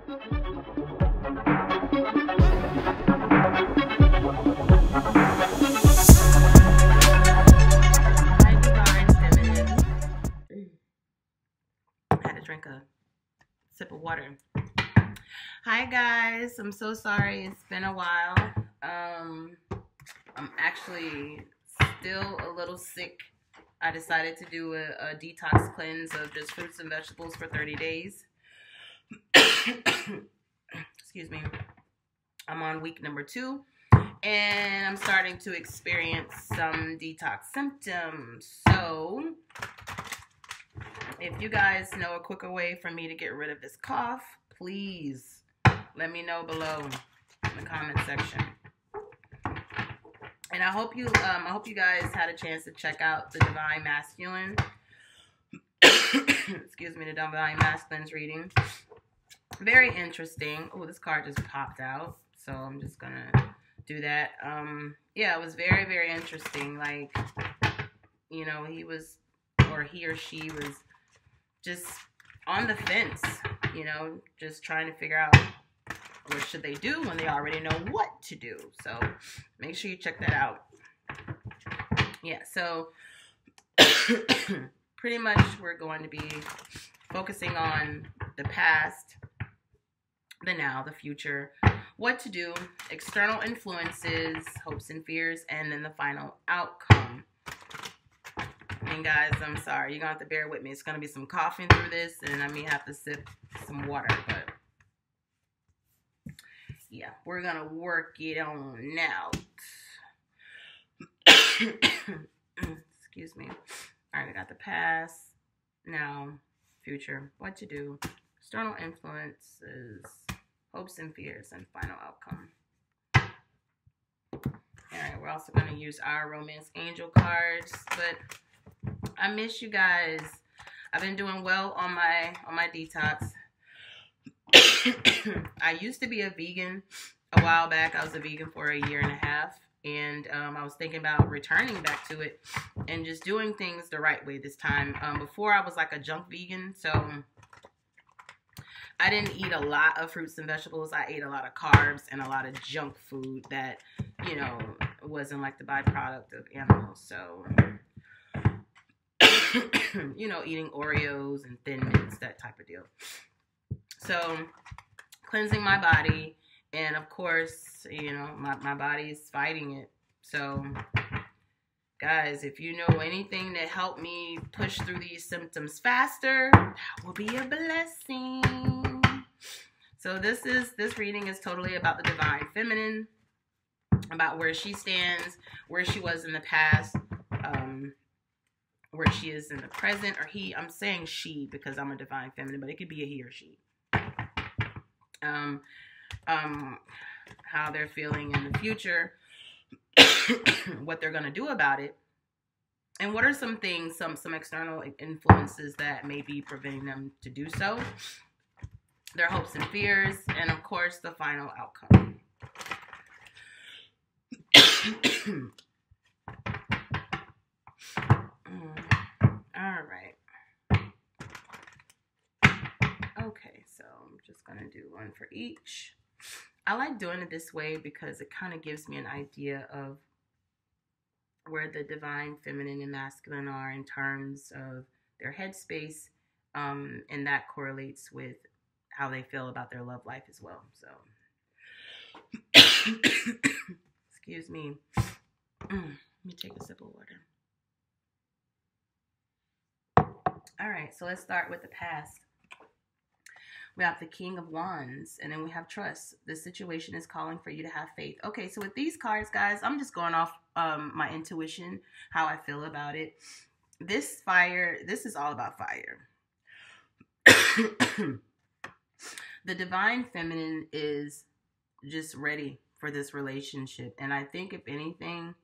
Drink a sip of water. Hi guys, I'm so sorry it's been a while. I'm actually still a little sick. I decided to do a detox cleanse of just fruits and vegetables for 30 days. Excuse me. I'm on week number 2 and I'm starting to experience some detox symptoms. So if you guys know a quicker way for me to get rid of this cough, please let me know below in the comment section. And I hope you guys had a chance to check out the Divine Masculine. Excuse me, the Divine Masculine's reading. Very interesting. Oh, this card just popped out, so I'm just gonna do that. Yeah, it was very, very interesting. Like, you know, he or she was just on the fence, you know, just trying to figure out what should they do when they already know what to do. So make sure you check that out. Yeah, so pretty much we're going to be focusing on the past, the now, the future, what to do, external influences, hopes and fears, and then the final outcome. And guys, I'm sorry, you're gonna have to bear with me. It's gonna be some coughing through this, and I may have to sip some water, but yeah, we're gonna work it on out. Excuse me. All right, I got the past, now, future, what to do, external influences, hopes and fears, and final outcome. All right, we're also gonna use our romance angel cards, but I miss you guys. I've been doing well on my detox. I used to be a vegan a while back. I was a vegan for 1.5 years, and I was thinking about returning back to it and just doing things the right way this time. Before I was like a junk vegan, so I didn't eat a lot of fruits and vegetables. I ate a lot of carbs and a lot of junk food that, you know, wasn't like the byproduct of animals. So you know, eating Oreos and Thin Mints, that type of deal. So cleansing my body, and of course, you know, my body is fighting it. So guys, if you know anything to help me push through these symptoms faster, that will be a blessing. So this reading is totally about the Divine Feminine, about where she stands, where she was in the past, where she is in the present, or he. I'm saying she because I'm a Divine Feminine, but it could be a he or she. How they're feeling in the future, what they're gonna do about it, and what are some things, some external influences that may be preventing them to do so, their hopes and fears, and of course the final outcome. All right. Okay, so I'm just gonna do one for each. I like doing it this way because it kind of gives me an idea of where the Divine Feminine and Masculine are in terms of their headspace, and that correlates with how they feel about their love life as well. So, excuse me. Let me take a sip of water. All right, so let's start with the past. We have the King of Wands, and then we have trust. This situation is calling for you to have faith. Okay, so with these cards, guys, I'm just going off my intuition, how I feel about it. This is all about fire. The Divine Feminine is just ready for this relationship. And I think if anything,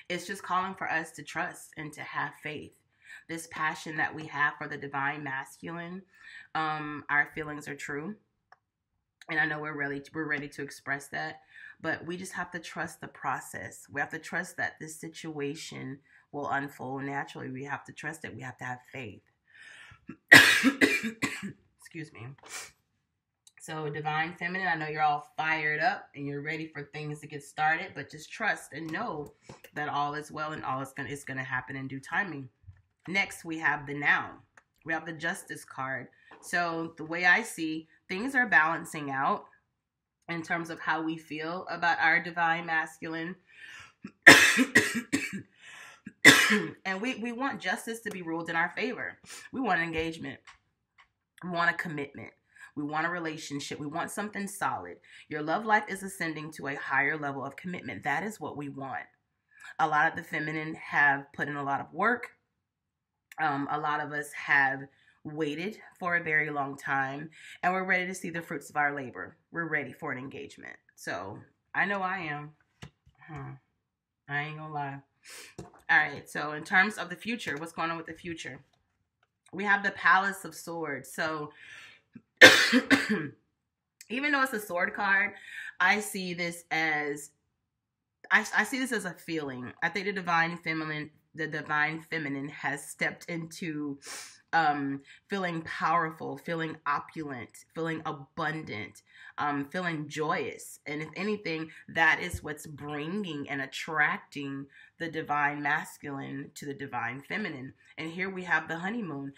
it's just calling for us to trust and to have faith. This passion that we have for the Divine Masculine, our feelings are true. And I know we're ready to express that. But we just have to trust the process. We have to trust that this situation will unfold naturally. We have to trust it. We have to have faith. Excuse me. So divine feminine, I know you're all fired up and you're ready for things to get started, but just trust and know that all is well and all is going to happen in due timing. Next, we have the now. We have the Justice card. So the way I see, things are balancing out in terms of how we feel about our divine masculine. And we want justice to be ruled in our favor. We want engagement. We want a commitment. We want a relationship. We want something solid. Your love life is ascending to a higher level of commitment. That is what we want. A lot of the feminine have put in a lot of work. A lot of us have waited for a very long time, and we're ready to see the fruits of our labor. We're ready for an engagement. So I know I am. I ain't gonna lie. All right, so in terms of the future, what's going on with the future? We have the Palace of Swords. So even though it's a sword card, I see this as I see this as a feeling. I think the divine feminine has stepped into feeling powerful, feeling opulent, feeling abundant, feeling joyous. And if anything, that is what's bringing and attracting the divine masculine to the divine feminine. And here we have the honeymoon.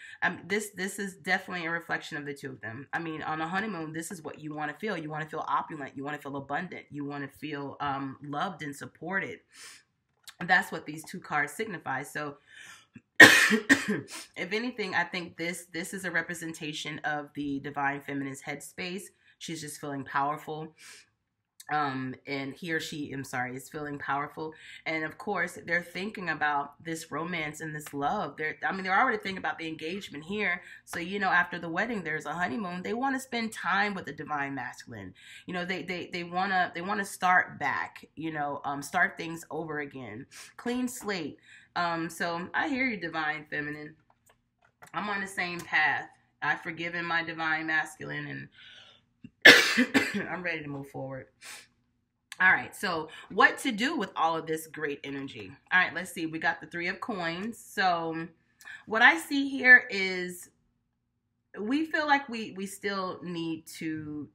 This is definitely a reflection of the two of them. I mean, on a honeymoon, this is what you want to feel. You want to feel opulent. You want to feel abundant. You want to feel loved and supported. That's what these two cards signify. So if anything, I think this is a representation of the divine feminine's headspace. She's just feeling powerful. And he or she, is feeling powerful. And of course, they're thinking about this romance and this love. They're already thinking about the engagement here. So, after the wedding, there's a honeymoon. They want to spend time with the divine masculine. They want to start back, start things over again. Clean slate. So I hear you, divine feminine. I'm on the same path. I've forgiven my divine masculine, and I'm ready to move forward. All right, so what to do with all of this great energy? All right, let's see. We got the 3 of coins. So what I see here is we feel like we still need to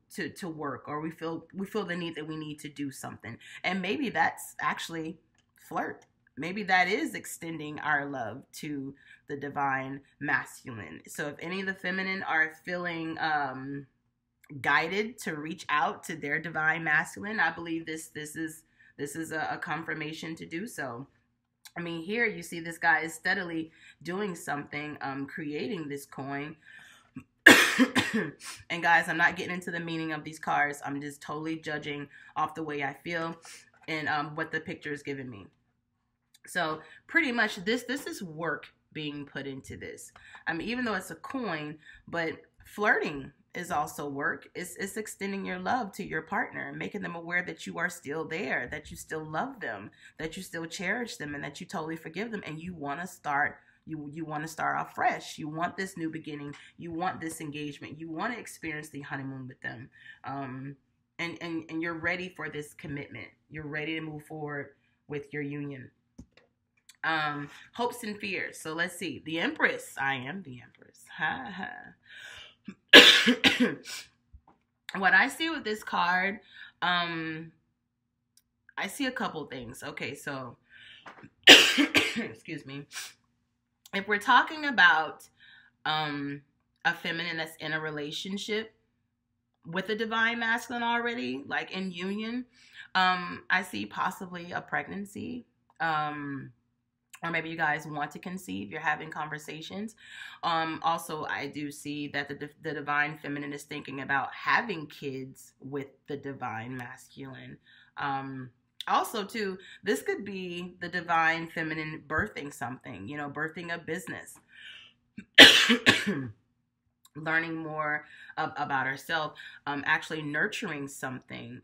work, or we feel the need that we need to do something. And maybe that's actually flirt. Maybe that is extending our love to the divine masculine. So if any of the feminine are feeling guided to reach out to their divine masculine, I believe this is a confirmation to do so. I mean, here you see this guy is steadily doing something, creating this coin. And guys, I'm not getting into the meaning of these cards. I'm just totally judging off the way I feel and what the picture is giving me. So pretty much this is work being put into this. I mean, even though it's a coin, but flirting is also work. It's extending your love to your partner, making them aware that you are still there, that you still love them, that you still cherish them, and that you totally forgive them, and you want to start. You want to start off fresh. You want this new beginning. You want this engagement. You want to experience the honeymoon with them, and you're ready for this commitment. You're ready to move forward with your union. Hopes and fears. So let's see. The Empress. I am the Empress. Ha ha. What I see with this card, I see a couple things. Okay, so excuse me. If we're talking about a feminine that's in a relationship with a divine masculine already, like in union, I see possibly a pregnancy. Or maybe you guys want to conceive, you're having conversations. Also, I do see that the divine feminine is thinking about having kids with the divine masculine. Also, too, this could be the divine feminine birthing something, birthing a business. Learning more about herself, actually nurturing something,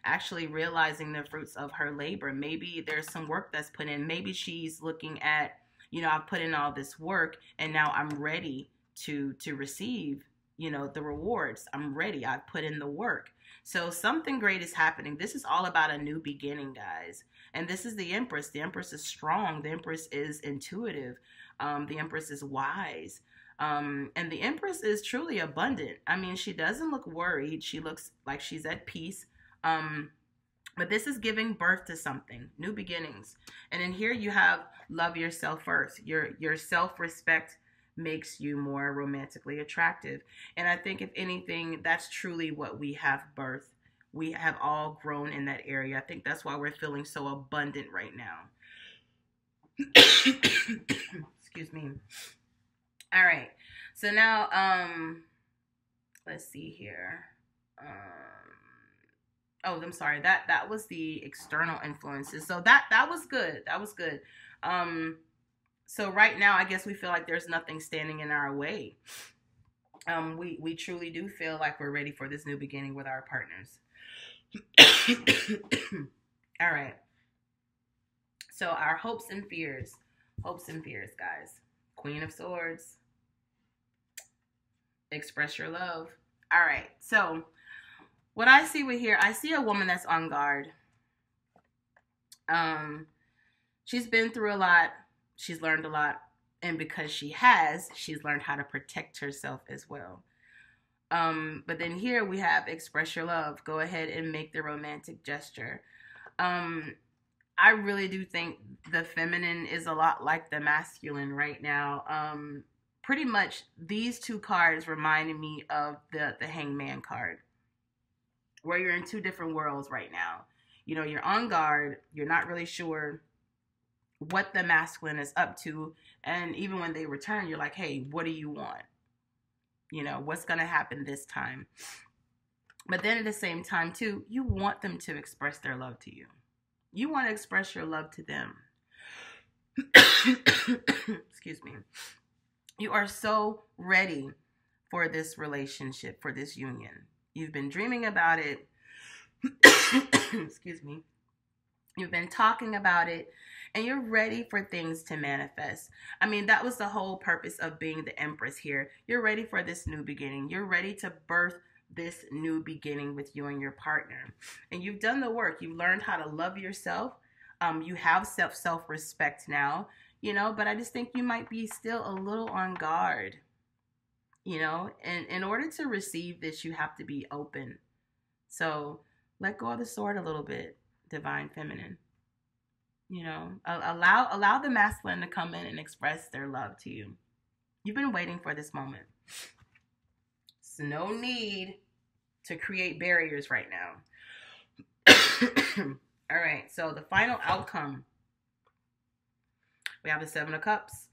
actually realizing the fruits of her labor. Maybe there's some work that's put in. Maybe she's looking at, I've put in all this work and now I'm ready to receive, the rewards. I'm ready. I've put in the work. So something great is happening. This is all about a new beginning, guys. And this is the Empress. The Empress is strong. The Empress is intuitive. The Empress is wise. And the Empress is truly abundant. I mean, she doesn't look worried. She looks like she's at peace. But this is giving birth to something, new beginnings. And in here you have love yourself first. Your self-respect makes you more romantically attractive. And I think if anything, that's truly what we have birthed. We have all grown in that area. I think that's why we're feeling so abundant right now. Excuse me. All right. So now, let's see here. Oh, I'm sorry. That was the external influences. So that was good. That was good. So right now, I guess we feel like there's nothing standing in our way. We truly do feel like we're ready for this new beginning with our partners. All right. So our hopes and fears, guys. Queen of Swords. Express your love. All right. So what I see with here, I see a woman that's on guard. She's been through a lot. She's learned a lot. And because she's learned how to protect herself as well. But then here we have express your love. Go ahead and make the romantic gesture. I really do think the feminine is a lot like the masculine right now. Pretty much these two cards reminded me of the Hangman card, where you're in two different worlds right now. You know, you're on guard. You're not really sure what the masculine is up to. And even when they return, you're like, hey, what do you want? You know, what's going to happen this time? But then at the same time, too, you want them to express their love to you. You want to express your love to them. Excuse me. You are so ready for this relationship, for this union. You've been dreaming about it. Excuse me. You've been talking about it, and you're ready for things to manifest. I mean, that was the whole purpose of being the Empress here. You're ready for this new beginning. You're ready to birth this new beginning with you and your partner. And you've done the work. You've learned how to love yourself. You have self-respect now, you know, but I just think you might be still a little on guard, you know, and in order to receive this, you have to be open. So let go of the sword a little bit, Divine Feminine. You know, allow the masculine to come in and express their love to you. You've been waiting for this moment. So no need to create barriers right now. All right, so the final outcome. We have the Seven of Cups.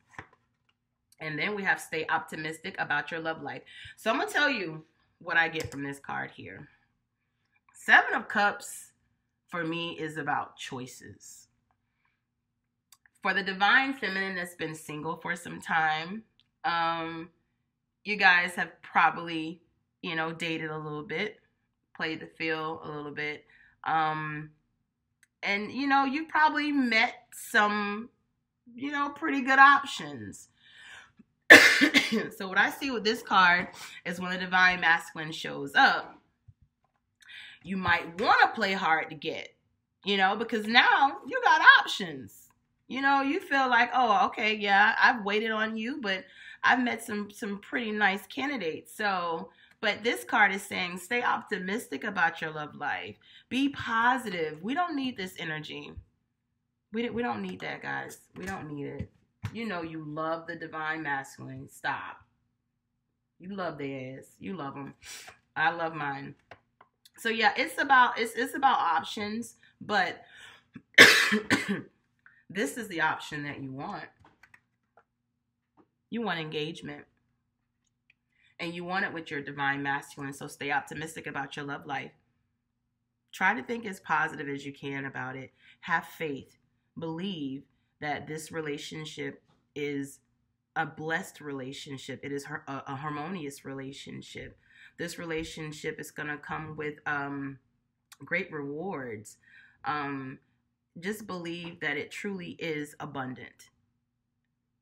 And then we have stay optimistic about your love life. So I'm going to tell you what I get from this card here. Seven of Cups, for me, is about choices. For the Divine Feminine that's been single for some time, you guys have probably, you know, dated a little bit, played the field a little bit. And, you know, you've probably met some, you know, pretty good options. So what I see with this card is when the Divine Masculine shows up, you might want to play hard to get, you know, because now you got options. You know, you feel like, oh, okay, yeah, I've waited on you, but I've met some pretty nice candidates. So, but this card is saying stay optimistic about your love life. Be positive. We don't need this energy. We don't need that, guys. We don't need it. You know you love the Divine Masculine. Stop. You love their ass. You love them. I love mine. So yeah, it's about options, but this is the option that you want. You want engagement. And you want it with your Divine Masculine, so stay optimistic about your love life. Try to think as positive as you can about it. Have faith. Believe that this relationship is a blessed relationship. It is a harmonious relationship. This relationship is going to come with great rewards. Just believe that it truly is abundant.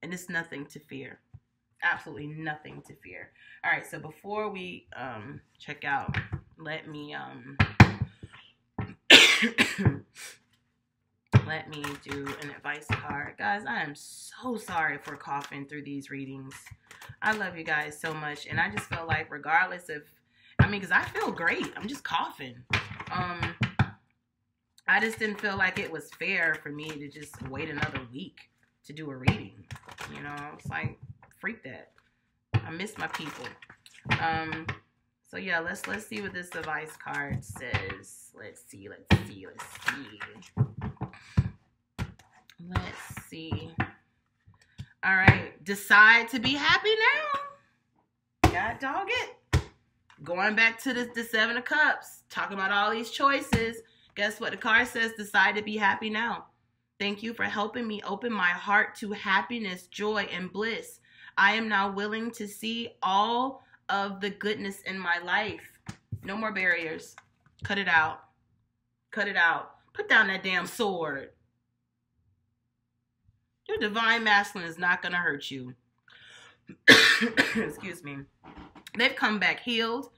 And it's nothing to fear. Absolutely nothing to fear. All right, so before we check out, let me Let me do an advice card. Guys, I am so sorry for coughing through these readings. I love you guys so much. And I just feel like regardless of, because I feel great. I'm just coughing. I just didn't feel like it was fair for me to just wait another week to do a reading. You know, it's like, freak that. I miss my people. So yeah, let's see what this advice card says. Let's see. All right, decide to be happy now. God dog it. Going back to the Seven of Cups, talking about all these choices. Guess what the card says? Decide to be happy now. Thank you for helping me open my heart to happiness, joy, and bliss. I am now willing to see all of the goodness in my life. No more barriers. Cut it out. Cut it out. Put down that damn sword. Your divine masculine is not going to hurt you. Excuse me. They've come back healed.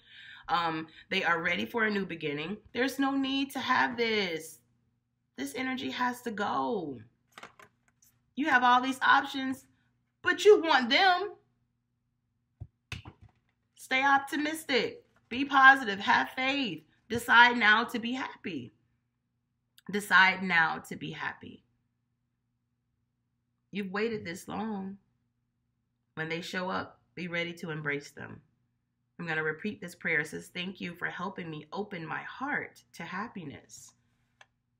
They are ready for a new beginning. There's no need to have this. This energy has to go. You have all these options, but you want them. Stay optimistic. Be positive. Have faith. Decide now to be happy. Decide now to be happy. You've waited this long. When they show up, be ready to embrace them. I'm going to repeat this prayer. It says, thank you for helping me open my heart to happiness.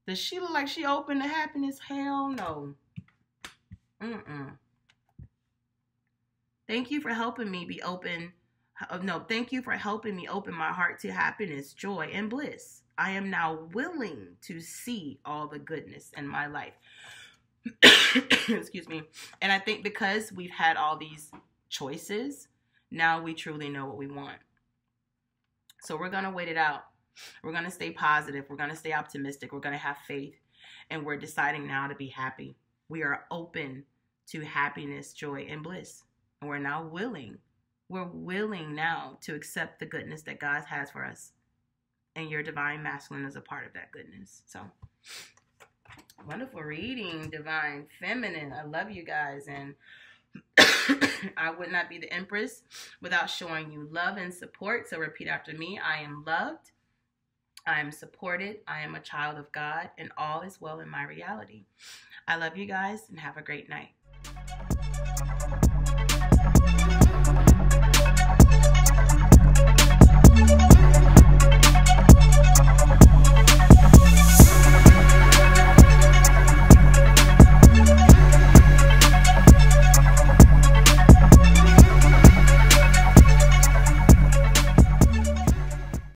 Does she look like she opened to happiness? Hell no. Thank you for helping me be open. Thank you for helping me open my heart to happiness, joy, and bliss. I am now willing to see all the goodness in my life. Excuse me. And I think because we've had all these choices, now we truly know what we want. So we're going to wait it out. We're going to stay positive. We're going to stay optimistic. We're going to have faith. And we're deciding now to be happy. We are open to happiness, joy, and bliss. And we're now willing. We're willing now to accept the goodness that God has for us. And your divine masculine is a part of that goodness. So, wonderful reading, divine feminine. I love you guys. And I would not be the Empress without showing you love and support. So repeat after me. I am loved. I am supported. I am a child of God, and all is well in my reality. I love you guys, and have a great night.